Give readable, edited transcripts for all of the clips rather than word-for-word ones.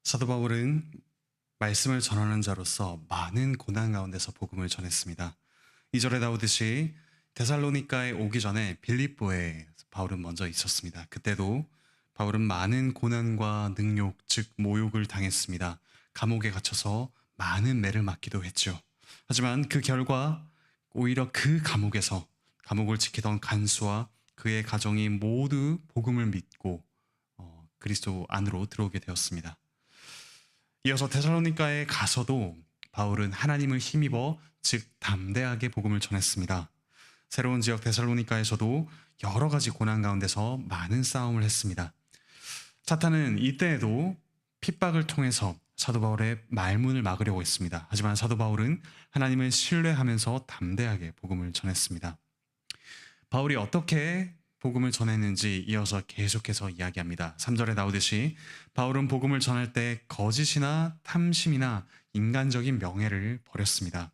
사도 바울은 말씀을 전하는 자로서 많은 고난 가운데서 복음을 전했습니다. 2절에 나오듯이 데살로니가에 오기 전에 빌립보에 바울은 먼저 있었습니다. 그때도 바울은 많은 고난과 능욕, 즉 모욕을 당했습니다. 감옥에 갇혀서 많은 매를 맞기도 했죠. 하지만 그 결과 오히려 그 감옥에서 감옥을 지키던 간수와 그의 가정이 모두 복음을 믿고 그리스도 안으로 들어오게 되었습니다. 이어서 데살로니가에 가서도 바울은 하나님을 힘입어 즉 담대하게 복음을 전했습니다. 새로운 지역 데살로니가에서도 여러 가지 고난 가운데서 많은 싸움을 했습니다. 사탄은 이때에도 핍박을 통해서 사도 바울의 말문을 막으려고 했습니다. 하지만 사도 바울은 하나님을 신뢰하면서 담대하게 복음을 전했습니다. 바울이 어떻게 복음을 전했는지 이어서 계속해서 이야기합니다. 3절에 나오듯이 바울은 복음을 전할 때 거짓이나 탐심이나 인간적인 명예를 버렸습니다.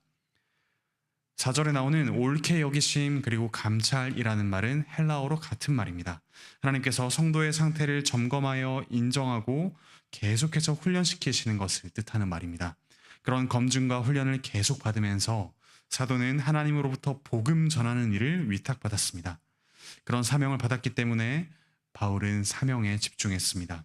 4절에 나오는 옳게 여기심 그리고 감찰이라는 말은 헬라어로 같은 말입니다. 하나님께서 성도의 상태를 점검하여 인정하고 계속해서 훈련시키시는 것을 뜻하는 말입니다. 그런 검증과 훈련을 계속 받으면서 사도는 하나님으로부터 복음 전하는 일을 위탁받았습니다. 그런 사명을 받았기 때문에 바울은 사명에 집중했습니다.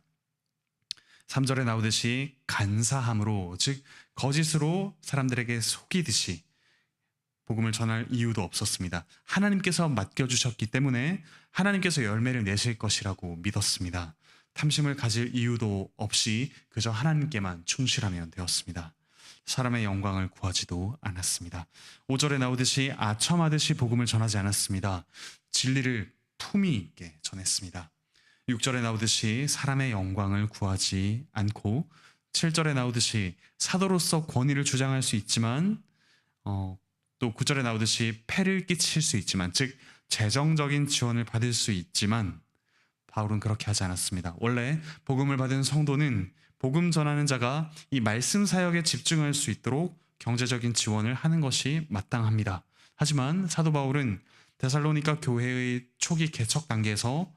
3절에 나오듯이 간사함으로, 즉 거짓으로 사람들에게 속이듯이 복음을 전할 이유도 없었습니다. 하나님께서 맡겨주셨기 때문에 하나님께서 열매를 내실 것이라고 믿었습니다. 탐심을 가질 이유도 없이 그저 하나님께만 충실하면 되었습니다. 사람의 영광을 구하지도 않았습니다. 5절에 나오듯이 아첨하듯이 복음을 전하지 않았습니다. 진리를 품위 있게 전했습니다. 6절에 나오듯이 사람의 영광을 구하지 않고 7절에 나오듯이 사도로서 권위를 주장할 수 있지만 또 9절에 나오듯이 폐를 끼칠 수 있지만 즉 재정적인 지원을 받을 수 있지만 바울은 그렇게 하지 않았습니다. 원래 복음을 받은 성도는 복음 전하는 자가 이 말씀 사역에 집중할 수 있도록 경제적인 지원을 하는 것이 마땅합니다. 하지만 사도 바울은 데살로니가 교회의 초기 개척 단계에서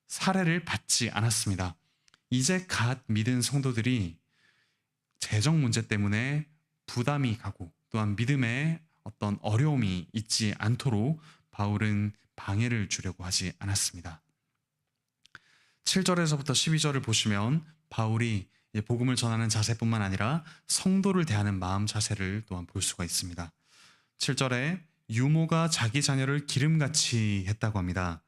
사례를 받지 않았습니다. 이제 갓 믿은 성도들이 재정 문제 때문에 부담이 가고 또한 믿음에 어떤 어려움이 있지 않도록 바울은 방해를 주려고 하지 않았습니다. 7절에서부터 12절을 보시면 바울이 복음을 전하는 자세뿐만 아니라 성도를 대하는 마음 자세를 또한 볼 수가 있습니다. 7절에 유모가 자기 자녀를 기름같이 했다고 합니다.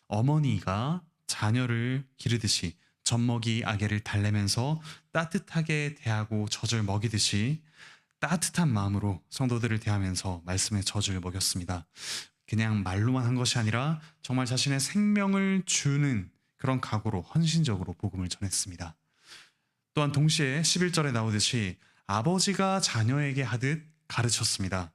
어머니가 자녀를 기르듯이 젖먹이 아기를 달래면서 따뜻하게 대하고 젖을 먹이듯이 따뜻한 마음으로 성도들을 대하면서 말씀의 젖을 먹였습니다. 그냥 말로만 한 것이 아니라 정말 자신의 생명을 주는 그런 각오로 헌신적으로 복음을 전했습니다. 또한 동시에 11절에 나오듯이 아버지가 자녀에게 하듯 가르쳤습니다.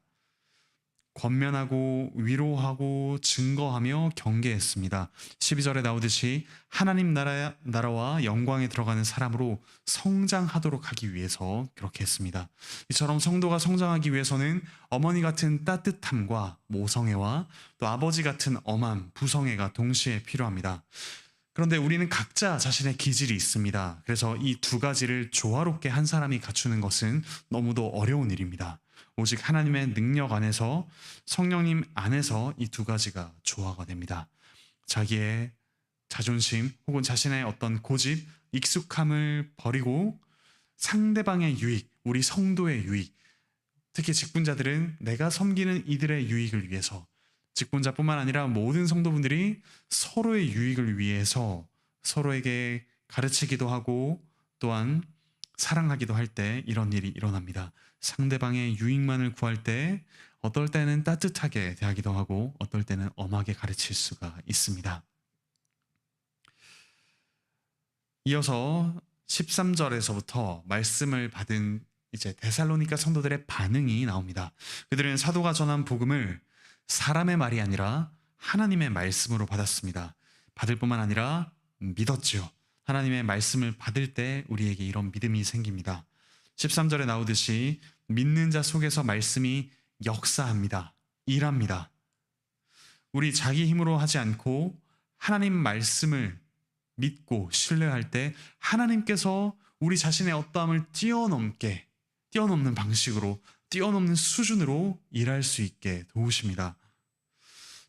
권면하고 위로하고 증거하며 경계했습니다. 12절에 나오듯이 하나님 나라와 영광에 들어가는 사람으로 성장하도록 하기 위해서 그렇게 했습니다. 이처럼 성도가 성장하기 위해서는 어머니 같은 따뜻함과 모성애와 또 아버지 같은 엄함, 부성애가 동시에 필요합니다. 그런데 우리는 각자 자신의 기질이 있습니다. 그래서 이 두 가지를 조화롭게 한 사람이 갖추는 것은 너무도 어려운 일입니다. 오직 하나님의 능력 안에서 성령님 안에서 이 두 가지가 조화가 됩니다. 자기의 자존심 혹은 자신의 어떤 고집, 익숙함을 버리고 상대방의 유익, 우리 성도의 유익, 특히 직분자들은 내가 섬기는 이들의 유익을 위해서 직분자뿐만 아니라 모든 성도분들이 서로의 유익을 위해서 서로에게 가르치기도 하고 또한 사랑하기도 할 때 이런 일이 일어납니다. 상대방의 유익만을 구할 때 어떨 때는 따뜻하게 대하기도 하고 어떨 때는 엄하게 가르칠 수가 있습니다. 이어서 13절에서부터 말씀을 받은 이제 데살로니가 성도들의 반응이 나옵니다. 그들은 사도가 전한 복음을 사람의 말이 아니라 하나님의 말씀으로 받았습니다. 받을 뿐만 아니라 믿었지요. 하나님의 말씀을 받을 때 우리에게 이런 믿음이 생깁니다. 13절에 나오듯이 믿는 자 속에서 말씀이 역사합니다. 일합니다. 우리 자기 힘으로 하지 않고 하나님 말씀을 믿고 신뢰할 때 하나님께서 우리 자신의 어떠함을 뛰어넘는 방식으로, 뛰어넘는 수준으로 일할 수 있게 도우십니다.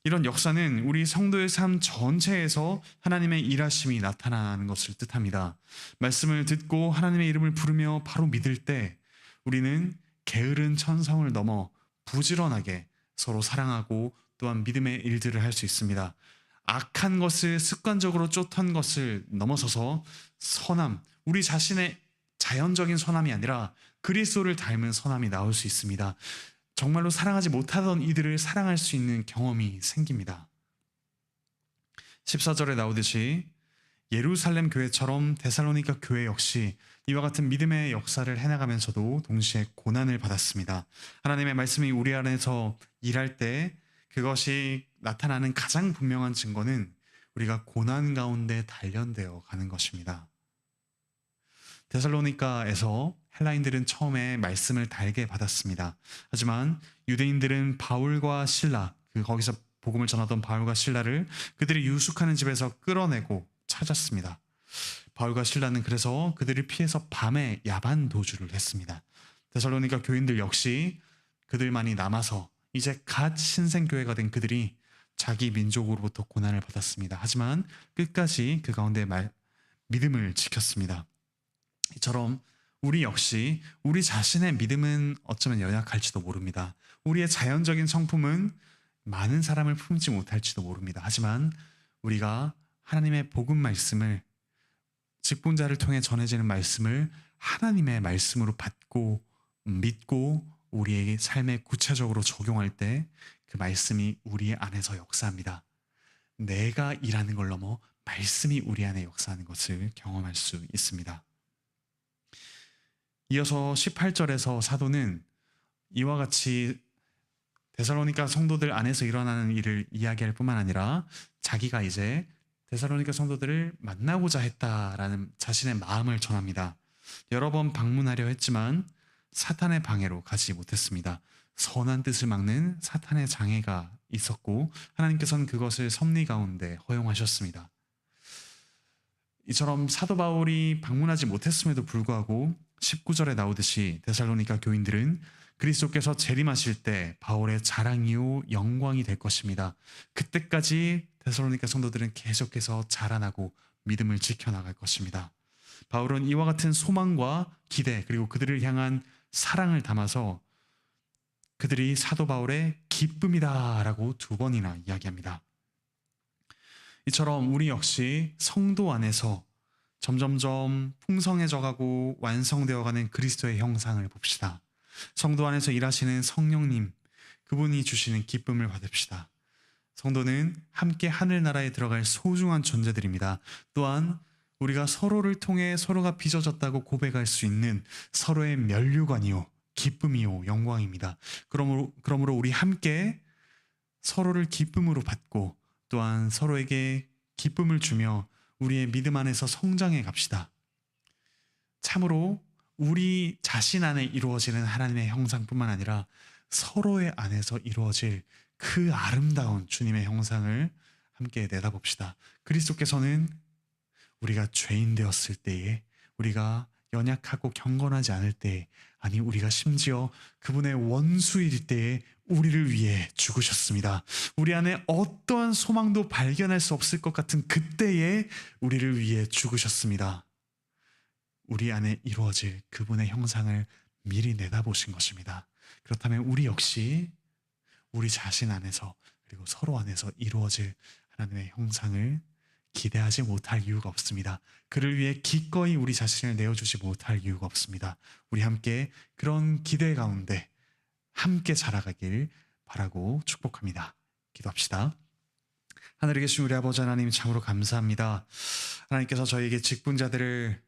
이런 역사는 우리 성도의 삶 전체에서 하나님의 일하심이 나타나는 것을 뜻합니다. 말씀을 듣고 하나님의 이름을 부르며 바로 믿을 때 우리는 게으른 천성을 넘어 부지런하게 서로 사랑하고 또한 믿음의 일들을 할 수 있습니다. 악한 것을 습관적으로 쫓던 것을 넘어서서 선함, 우리 자신의 자연적인 선함이 아니라 그리스도를 닮은 선함이 나올 수 있습니다. 정말로 사랑하지 못하던 이들을 사랑할 수 있는 경험이 생깁니다. 14절에 나오듯이 예루살렘 교회처럼 데살로니가 교회 역시 이와 같은 믿음의 역사를 해나가면서도 동시에 고난을 받았습니다. 하나님의 말씀이 우리 안에서 일할 때 그것이 나타나는 가장 분명한 증거는 우리가 고난 가운데 단련되어 가는 것입니다. 데살로니가에서 헬라인들은 처음에 말씀을 달게 받았습니다. 하지만 유대인들은 바울과 실라, 거기서 복음을 전하던 바울과 실라를 그들이 유숙하는 집에서 끌어내고 찾았습니다. 바울과 실라는 그래서 그들을 피해서 밤에 야반 도주를 했습니다. 데살로니가 교인들 역시 그들만이 남아서 이제 갓 신생교회가 된 그들이 자기 민족으로부터 고난을 받았습니다. 하지만 끝까지 그 가운데 믿음을 지켰습니다. 이처럼 우리 역시 우리 자신의 믿음은 어쩌면 연약할지도 모릅니다. 우리의 자연적인 성품은 많은 사람을 품지 못할지도 모릅니다. 하지만 우리가 하나님의 복음 말씀을, 직분자를 통해 전해지는 말씀을 하나님의 말씀으로 받고 믿고 우리의 삶에 구체적으로 적용할 때 그 말씀이 우리 안에서 역사합니다. 내가 일하는 걸 넘어 말씀이 우리 안에 역사하는 것을 경험할 수 있습니다. 이어서 18절에서 사도는 이와 같이 데살로니가 성도들 안에서 일어나는 일을 이야기할 뿐만 아니라 자기가 이제 데살로니가 성도들을 만나고자 했다라는 자신의 마음을 전합니다. 여러 번 방문하려 했지만 사탄의 방해로 가지 못했습니다. 선한 뜻을 막는 사탄의 장애가 있었고 하나님께서는 그것을 섭리 가운데 허용하셨습니다. 이처럼 사도 바울이 방문하지 못했음에도 불구하고 19절에 나오듯이 데살로니가 교인들은 그리스도께서 재림하실 때 바울의 자랑이요 영광이 될 것입니다. 그때까지 데살로니가 성도들은 계속해서 자라나고 믿음을 지켜나갈 것입니다. 바울은 이와 같은 소망과 기대 그리고 그들을 향한 사랑을 담아서 그들이 사도 바울의 기쁨이다 라고 2번이나 이야기합니다. 이처럼 우리 역시 성도 안에서 점점점 풍성해져가고 완성되어가는 그리스도의 형상을 봅시다. 성도 안에서 일하시는 성령님, 그분이 주시는 기쁨을 받읍시다. 성도는 함께 하늘나라에 들어갈 소중한 존재들입니다. 또한 우리가 서로를 통해 서로가 빚어졌다고 고백할 수 있는 서로의 면류관이요, 기쁨이요, 영광입니다. 그러므로 우리 함께 서로를 기쁨으로 받고 또한 서로에게 기쁨을 주며 우리의 믿음 안에서 성장해 갑시다. 참으로 우리 자신 안에 이루어지는 하나님의 형상뿐만 아니라 서로의 안에서 이루어질 그 아름다운 주님의 형상을 함께 내다봅시다. 그리스도께서는 우리가 죄인 되었을 때에, 우리가 연약하고 경건하지 않을 때에, 아니 우리가 심지어 그분의 원수일 때에 우리를 위해 죽으셨습니다. 우리 안에 어떠한 소망도 발견할 수 없을 것 같은 그때에 우리를 위해 죽으셨습니다. 우리 안에 이루어질 그분의 형상을 미리 내다보신 것입니다. 그렇다면 우리 역시 우리 자신 안에서 그리고 서로 안에서 이루어질 하나님의 형상을 기대하지 못할 이유가 없습니다. 그를 위해 기꺼이 우리 자신을 내어주지 못할 이유가 없습니다. 우리 함께 그런 기대 가운데 함께 자라가길 바라고 축복합니다. 기도합시다. 하늘에 계신 우리 아버지 하나님, 참으로 감사합니다. 하나님께서 저희에게 직분자들을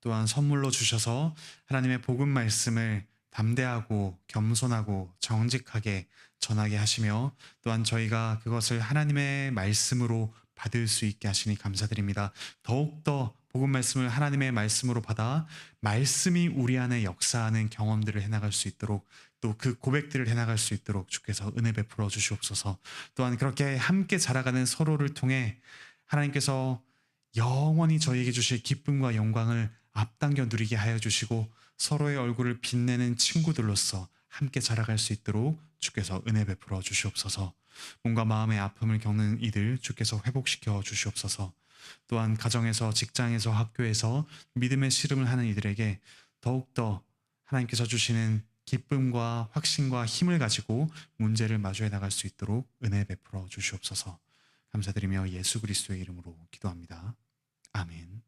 또한 선물로 주셔서 하나님의 복음 말씀을 담대하고 겸손하고 정직하게 전하게 하시며 또한 저희가 그것을 하나님의 말씀으로 받을 수 있게 하시니 감사드립니다. 더욱더 복음 말씀을 하나님의 말씀으로 받아 말씀이 우리 안에 역사하는 경험들을 해나갈 수 있도록, 또 그 고백들을 해나갈 수 있도록 주께서 은혜 베풀어 주시옵소서. 또한 그렇게 함께 자라가는 서로를 통해 하나님께서 영원히 저희에게 주실 기쁨과 영광을 앞당겨 누리게 하여 주시고 서로의 얼굴을 빛내는 친구들로서 함께 자라갈 수 있도록 주께서 은혜 베풀어 주시옵소서. 몸과 마음의 아픔을 겪는 이들 주께서 회복시켜 주시옵소서. 또한 가정에서, 직장에서, 학교에서 믿음의 씨름을 하는 이들에게 더욱더 하나님께서 주시는 기쁨과 확신과 힘을 가지고 문제를 마주해 나갈 수 있도록 은혜 베풀어 주시옵소서. 감사드리며 예수 그리스도의 이름으로 기도합니다. 아멘.